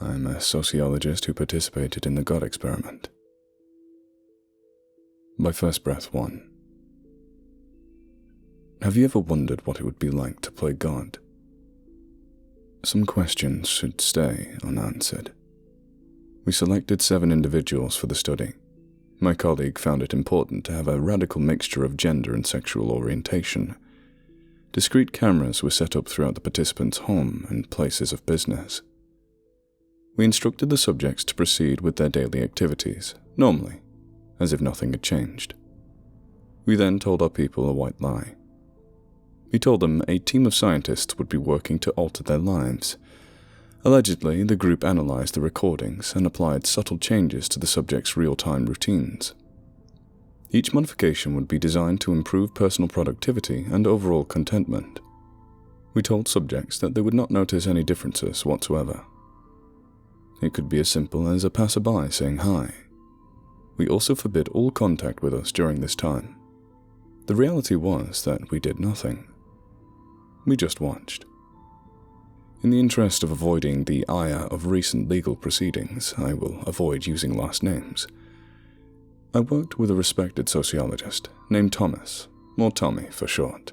I'm a sociologist who participated in the God experiment. By First Breath 1. Have you ever wondered what it would be like to play God? Some questions should stay unanswered. We selected 7 individuals for the study. My colleague found it important to have a radical mixture of gender and sexual orientation. Discrete cameras were set up throughout the participants' home and places of business. We instructed the subjects to proceed with their daily activities, normally, as if nothing had changed. We then told our people a white lie. We told them a team of scientists would be working to alter their lives. Allegedly, the group analyzed the recordings and applied subtle changes to the subjects' real-time routines. Each modification would be designed to improve personal productivity and overall contentment. We told subjects that they would not notice any differences whatsoever. It could be as simple as a passerby saying hi. We also forbid all contact with us during this time. The reality was that we did nothing. We just watched. In the interest of avoiding the ire of recent legal proceedings, I will avoid using last names. I worked with a respected sociologist named Thomas, or Tommy for short.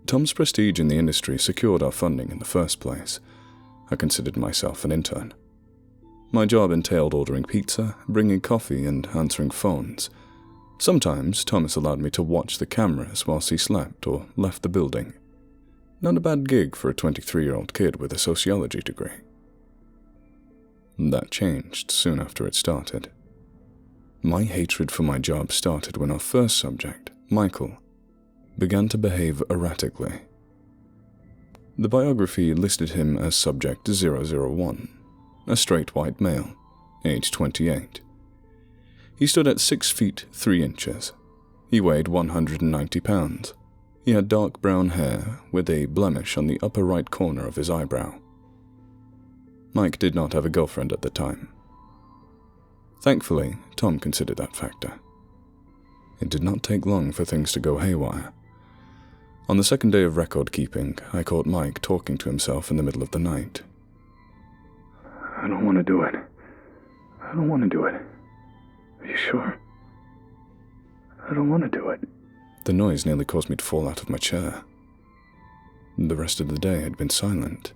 Tom's prestige in the industry secured our funding in the first place. I considered myself an intern. My job entailed ordering pizza, bringing coffee, and answering phones. Sometimes Thomas allowed me to watch the cameras whilst he slept or left the building. Not a bad gig for a 23-year-old kid with a sociology degree. That changed soon after it started. My hatred for my job started when our first subject, Michael, began to behave erratically. The biography listed him as Subject 001, a straight white male, age 28. He stood at 6 feet 3 inches. He weighed 190 pounds. He had dark brown hair with a blemish on the upper right corner of his eyebrow. Mike did not have a girlfriend at the time. Thankfully, Tom considered that factor. It did not take long for things to go haywire. On the second day of record keeping, I caught Mike talking to himself in the middle of the night. I don't want to do it. I don't want to do it. Are you sure? I don't want to do it. The noise nearly caused me to fall out of my chair. The rest of the day had been silent.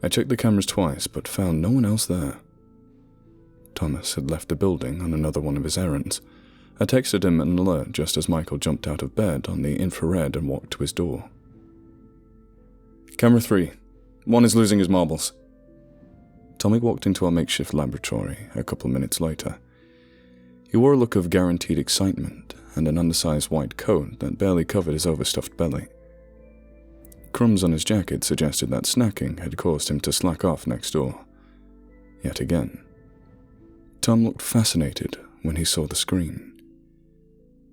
I checked the cameras twice, but found no one else there. Thomas had left the building on another one of his errands. I texted him an alert just as Michael jumped out of bed on the infrared and walked to his door. Camera 3. One is losing his marbles. Tommy walked into our makeshift laboratory a couple minutes later. He wore a look of guaranteed excitement and an undersized white coat that barely covered his overstuffed belly. Crumbs on his jacket suggested that snacking had caused him to slack off next door. Yet again. Tom looked fascinated when he saw the screen.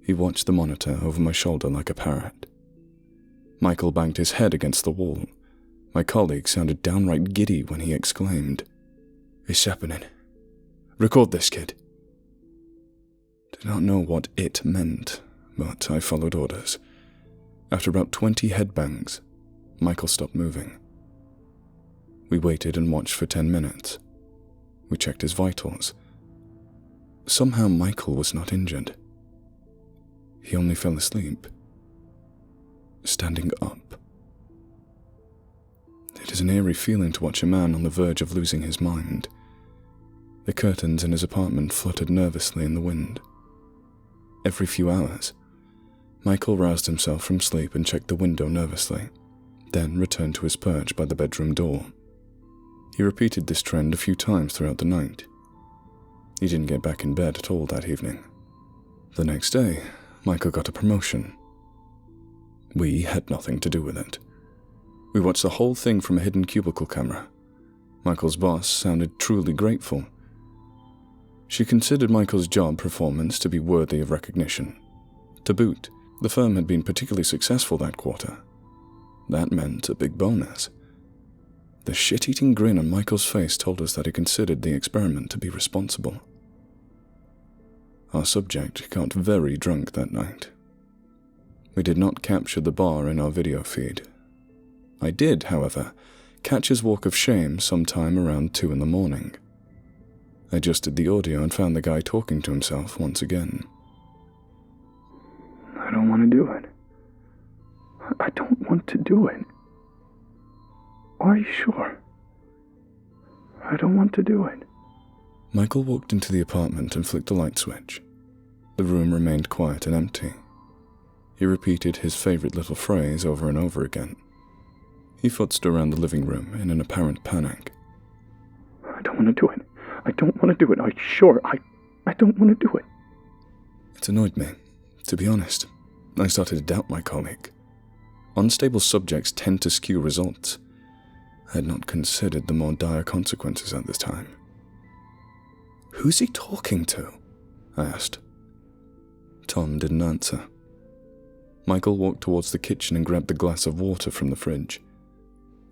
He watched the monitor over my shoulder like a parrot. Michael banged his head against the wall. My colleague sounded downright giddy when he exclaimed, "It's happening. Record this, kid." Did not know what it meant, but I followed orders. After about 20 headbangs, Michael stopped moving. We waited and watched for 10 minutes. We checked his vitals. Somehow Michael was not injured. He only fell asleep. Standing up. It is an eerie feeling to watch a man on the verge of losing his mind. The curtains in his apartment fluttered nervously in the wind. Every few hours, Michael roused himself from sleep and checked the window nervously, then returned to his perch by the bedroom door. He repeated this trend a few times throughout the night. He didn't get back in bed at all that evening. The next day, Michael got a promotion. We had nothing to do with it. We watched the whole thing from a hidden cubicle camera. Michael's boss sounded truly grateful. She considered Michael's job performance to be worthy of recognition. To boot, the firm had been particularly successful that quarter. That meant a big bonus. The shit-eating grin on Michael's face told us that he considered the experiment to be responsible. Our subject got very drunk that night. We did not capture the bar in our video feed. I did, however, catch his walk of shame sometime around 2 in the morning. I adjusted the audio and found the guy talking to himself once again. I don't want to do it. I don't want to do it. Are you sure? I don't want to do it. Michael walked into the apartment and flicked the light switch. The room remained quiet and empty. He repeated his favorite little phrase over and over again. He futzed around the living room in an apparent panic. I don't want to do it. I don't want to do it. Are you sure? I don't want to do it. It annoyed me. To be honest, I started to doubt my colleague. Unstable subjects tend to skew results. I had not considered the more dire consequences at this time. "Who's he talking to?" I asked. Tom didn't answer. Michael walked towards the kitchen and grabbed the glass of water from the fridge.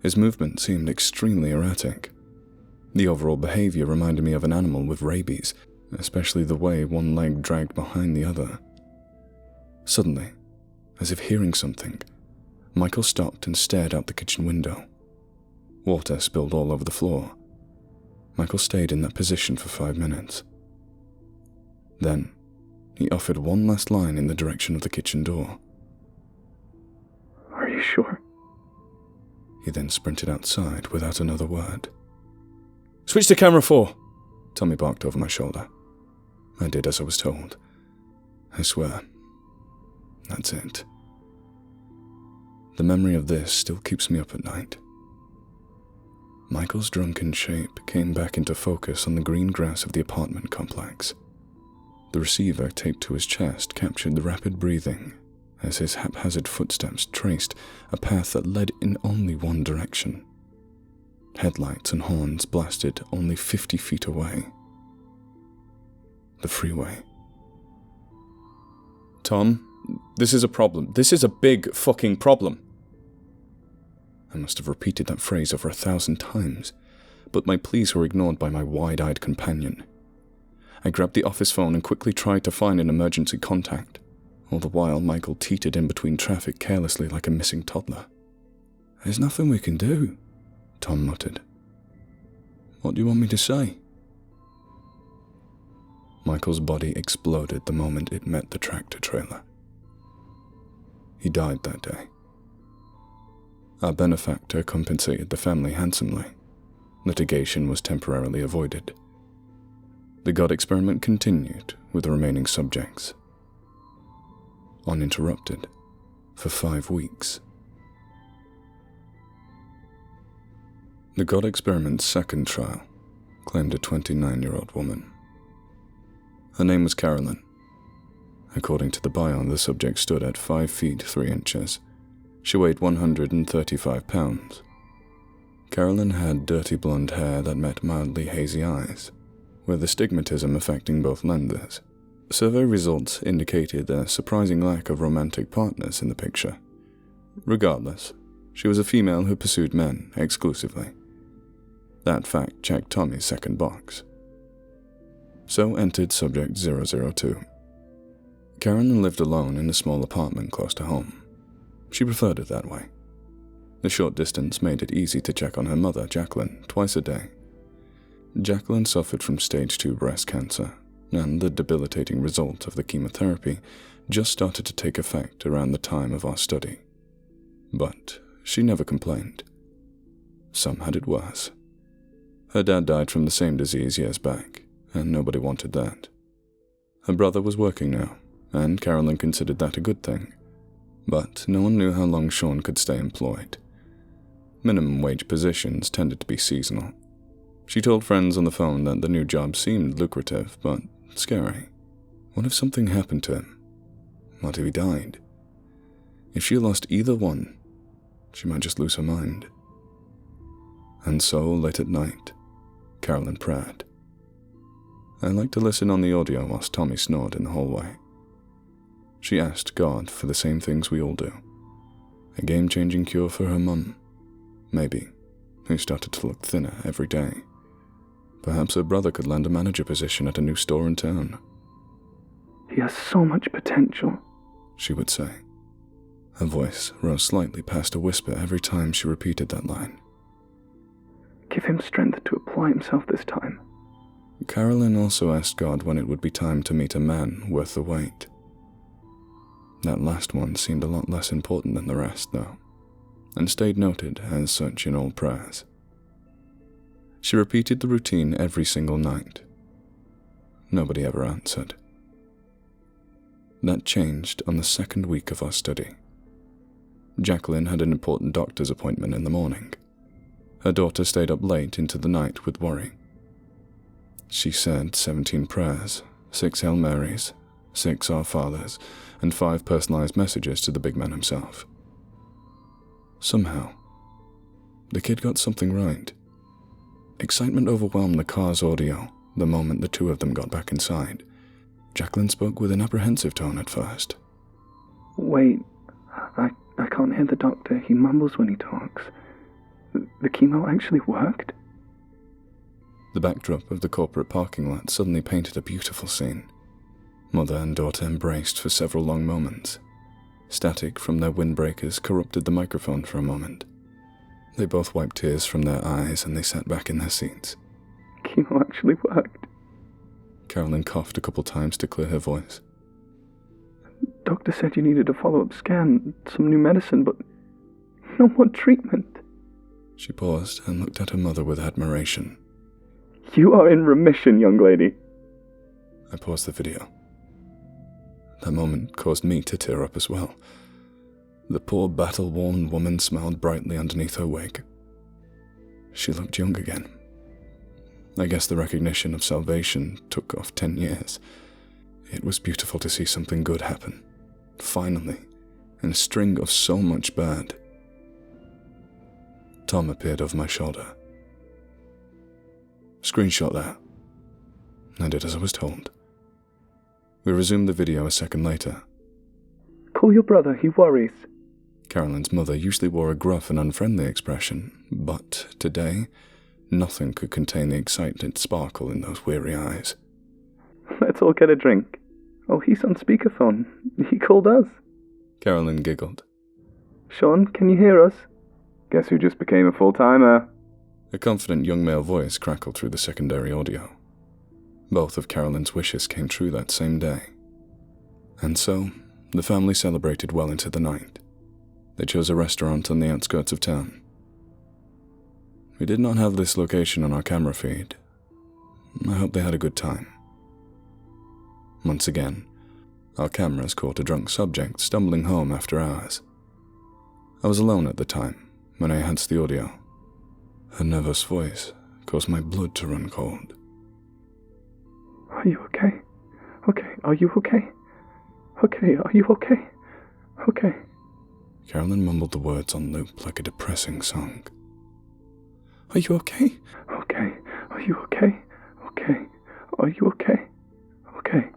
His movement seemed extremely erratic. The overall behaviour reminded me of an animal with rabies, especially the way one leg dragged behind the other. Suddenly, as if hearing something, Michael stopped and stared out the kitchen window. Water spilled all over the floor. Michael stayed in that position for 5 minutes. Then, he offered one last line in the direction of the kitchen door. Are you sure? He then sprinted outside without another word. "Switch to camera 4, Tommy barked over my shoulder. I did as I was told. I swear, that's it. The memory of this still keeps me up at night. Michael's drunken shape came back into focus on the green grass of the apartment complex. The receiver taped to his chest captured the rapid breathing as his haphazard footsteps traced a path that led in only one direction. Headlights and horns blasted only 50 feet away. The freeway. "Tom, this is a problem. This is a big fucking problem." I must have repeated that phrase over 1,000 times, but my pleas were ignored by my wide-eyed companion. I grabbed the office phone and quickly tried to find an emergency contact. All the while, Michael teetered in between traffic carelessly like a missing toddler. "There's nothing we can do," Tom muttered. "What do you want me to say?" Michael's body exploded the moment it met the tractor trailer. He died that day. Our benefactor compensated the family handsomely. Litigation was temporarily avoided. The God experiment continued with the remaining subjects. Uninterrupted for 5 weeks. The God experiment's second trial claimed a 29-year-old woman. Her name was Carolyn. According to the bio, the subject stood at 5 feet 3 inches. She weighed 135 pounds. Carolyn had dirty blonde hair that met mildly hazy eyes, with astigmatism affecting both lenses. Survey results indicated a surprising lack of romantic partners in the picture. Regardless, she was a female who pursued men exclusively. That fact checked Tommy's second box. So entered subject 002. Carolyn lived alone in a small apartment close to home. She preferred it that way. The short distance made it easy to check on her mother, Jacqueline, twice a day. Jacqueline suffered from stage 2 breast cancer, and the debilitating result of the chemotherapy just started to take effect around the time of our study. But she never complained. Some had it worse. Her dad died from the same disease years back, and nobody wanted that. Her brother was working now, and Carolyn considered that a good thing. But no one knew how long Sean could stay employed. Minimum wage positions tended to be seasonal. She told friends on the phone that the new job seemed lucrative, but scary. What if something happened to him? What if he died? If she lost either one, she might just lose her mind. And so, late at night, Carolyn prayed. I liked to listen on the audio whilst Tommy snored in the hallway. She asked God for the same things we all do. A game-changing cure for her mum, maybe, who started to look thinner every day. Perhaps her brother could land a manager position at a new store in town. "He has so much potential," she would say. Her voice rose slightly past a whisper every time she repeated that line. give him strength to apply himself this time. Carolyn also asked God when it would be time to meet a man worth the wait. That last one seemed a lot less important than the rest, though, and stayed noted as such in all prayers. She repeated the routine every single night. Nobody ever answered. That changed on the second week of our study. Jacqueline had an important doctor's appointment in the morning. Her daughter stayed up late into the night with worry. She said 17 prayers, 6 Hail Marys, 6 Our Fathers, and 5 personalized messages to the big man himself. Somehow, the kid got something right. Excitement overwhelmed the car's audio the moment the two of them got back inside. Jacqueline spoke with an apprehensive tone at first. Wait, I can't hear the doctor. He mumbles when he talks. The chemo actually worked? The backdrop of the corporate parking lot suddenly painted a beautiful scene. Mother and daughter embraced for several long moments. Static from their windbreakers corrupted the microphone for a moment. They both wiped tears from their eyes and they sat back in their seats. Chemo actually worked. Carolyn coughed a couple times to clear her voice. Doctor said you needed a follow-up scan, some new medicine, but no more treatment. She paused and looked at her mother with admiration. You are in remission, young lady. I paused the video. That moment caused me to tear up as well. The poor battle-worn woman smiled brightly underneath her wig. She looked young again. I guess the recognition of salvation took off 10 years. It was beautiful to see something good happen. Finally, in a string of so much bad. Tom appeared over my shoulder. Screenshot that. I did as I was told. We resumed the video a second later. Call your brother, he worries. Carolyn's mother usually wore a gruff and unfriendly expression, but today, nothing could contain the excited sparkle in those weary eyes. Let's all get a drink. Oh, he's on speakerphone. He called us. Carolyn giggled. Sean, can you hear us? Guess who just became a full-timer? A confident young male voice crackled through the secondary audio. Both of Carolyn's wishes came true that same day. And so, the family celebrated well into the night. They chose a restaurant on the outskirts of town. We did not have this location on our camera feed. I hope they had a good time. Once again, our cameras caught a drunk subject stumbling home after hours. I was alone at the time when I enhanced the audio. Her nervous voice caused my blood to run cold. Are you okay? Okay, are you okay? Okay, are you okay? Okay. Carolyn mumbled the words on loop like a depressing song. Are you okay? Okay, are you okay? Okay, are you okay? Okay.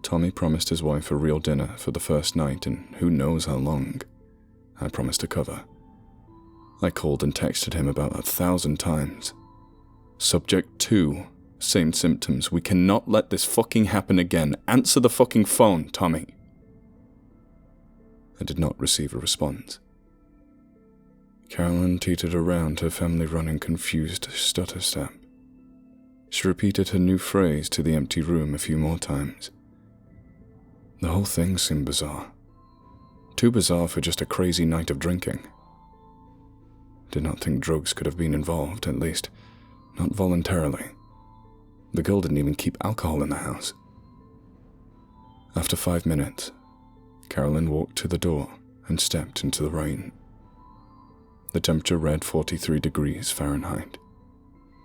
Tommy promised his wife a real dinner for the first night in who knows how long. I promised to cover. I called and texted him about 1,000 times. Subject 2. Same symptoms. We cannot let this fucking happen again. Answer the fucking phone, Tommy. I did not receive a response. Carolyn teetered around, her family running confused stutter step. She repeated her new phrase to the empty room a few more times. The whole thing seemed bizarre. Too bizarre for just a crazy night of drinking. Did not think drugs could have been involved, at least not voluntarily. The girl didn't even keep alcohol in the house. After 5 minutes, Carolyn walked to the door and stepped into the rain. The temperature read 43 degrees Fahrenheit.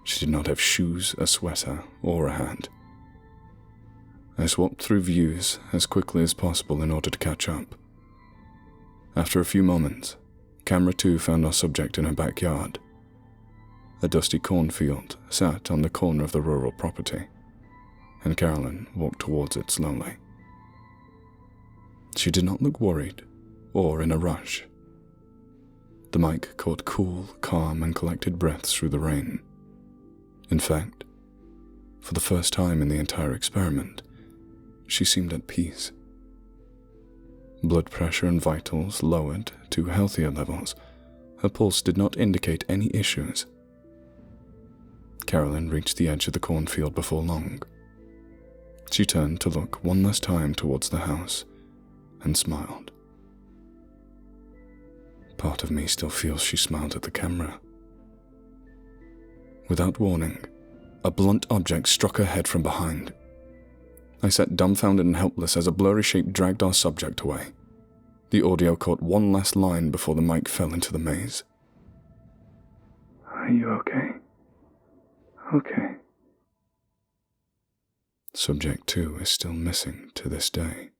She did not have shoes, a sweater, or a hat. I swapped through views as quickly as possible in order to catch up. After a few moments, Camera 2 found our subject in her backyard. A dusty cornfield sat on the corner of the rural property, and Carolyn walked towards it slowly. She did not look worried or in a rush. The mic caught cool, calm, and collected breaths through the rain. In fact, for the first time in the entire experiment, she seemed at peace. Blood pressure and vitals lowered to healthier levels. Her pulse did not indicate any issues. Carolyn reached the edge of the cornfield before long. She turned to look one last time towards the house and smiled. Part of me still feels she smiled at the camera. Without warning, a blunt object struck her head from behind. I sat dumbfounded and helpless as a blurry shape dragged our subject away. The audio caught one last line before the mic fell into the maze. Are you okay? Okay. Subject 2 is still missing to this day.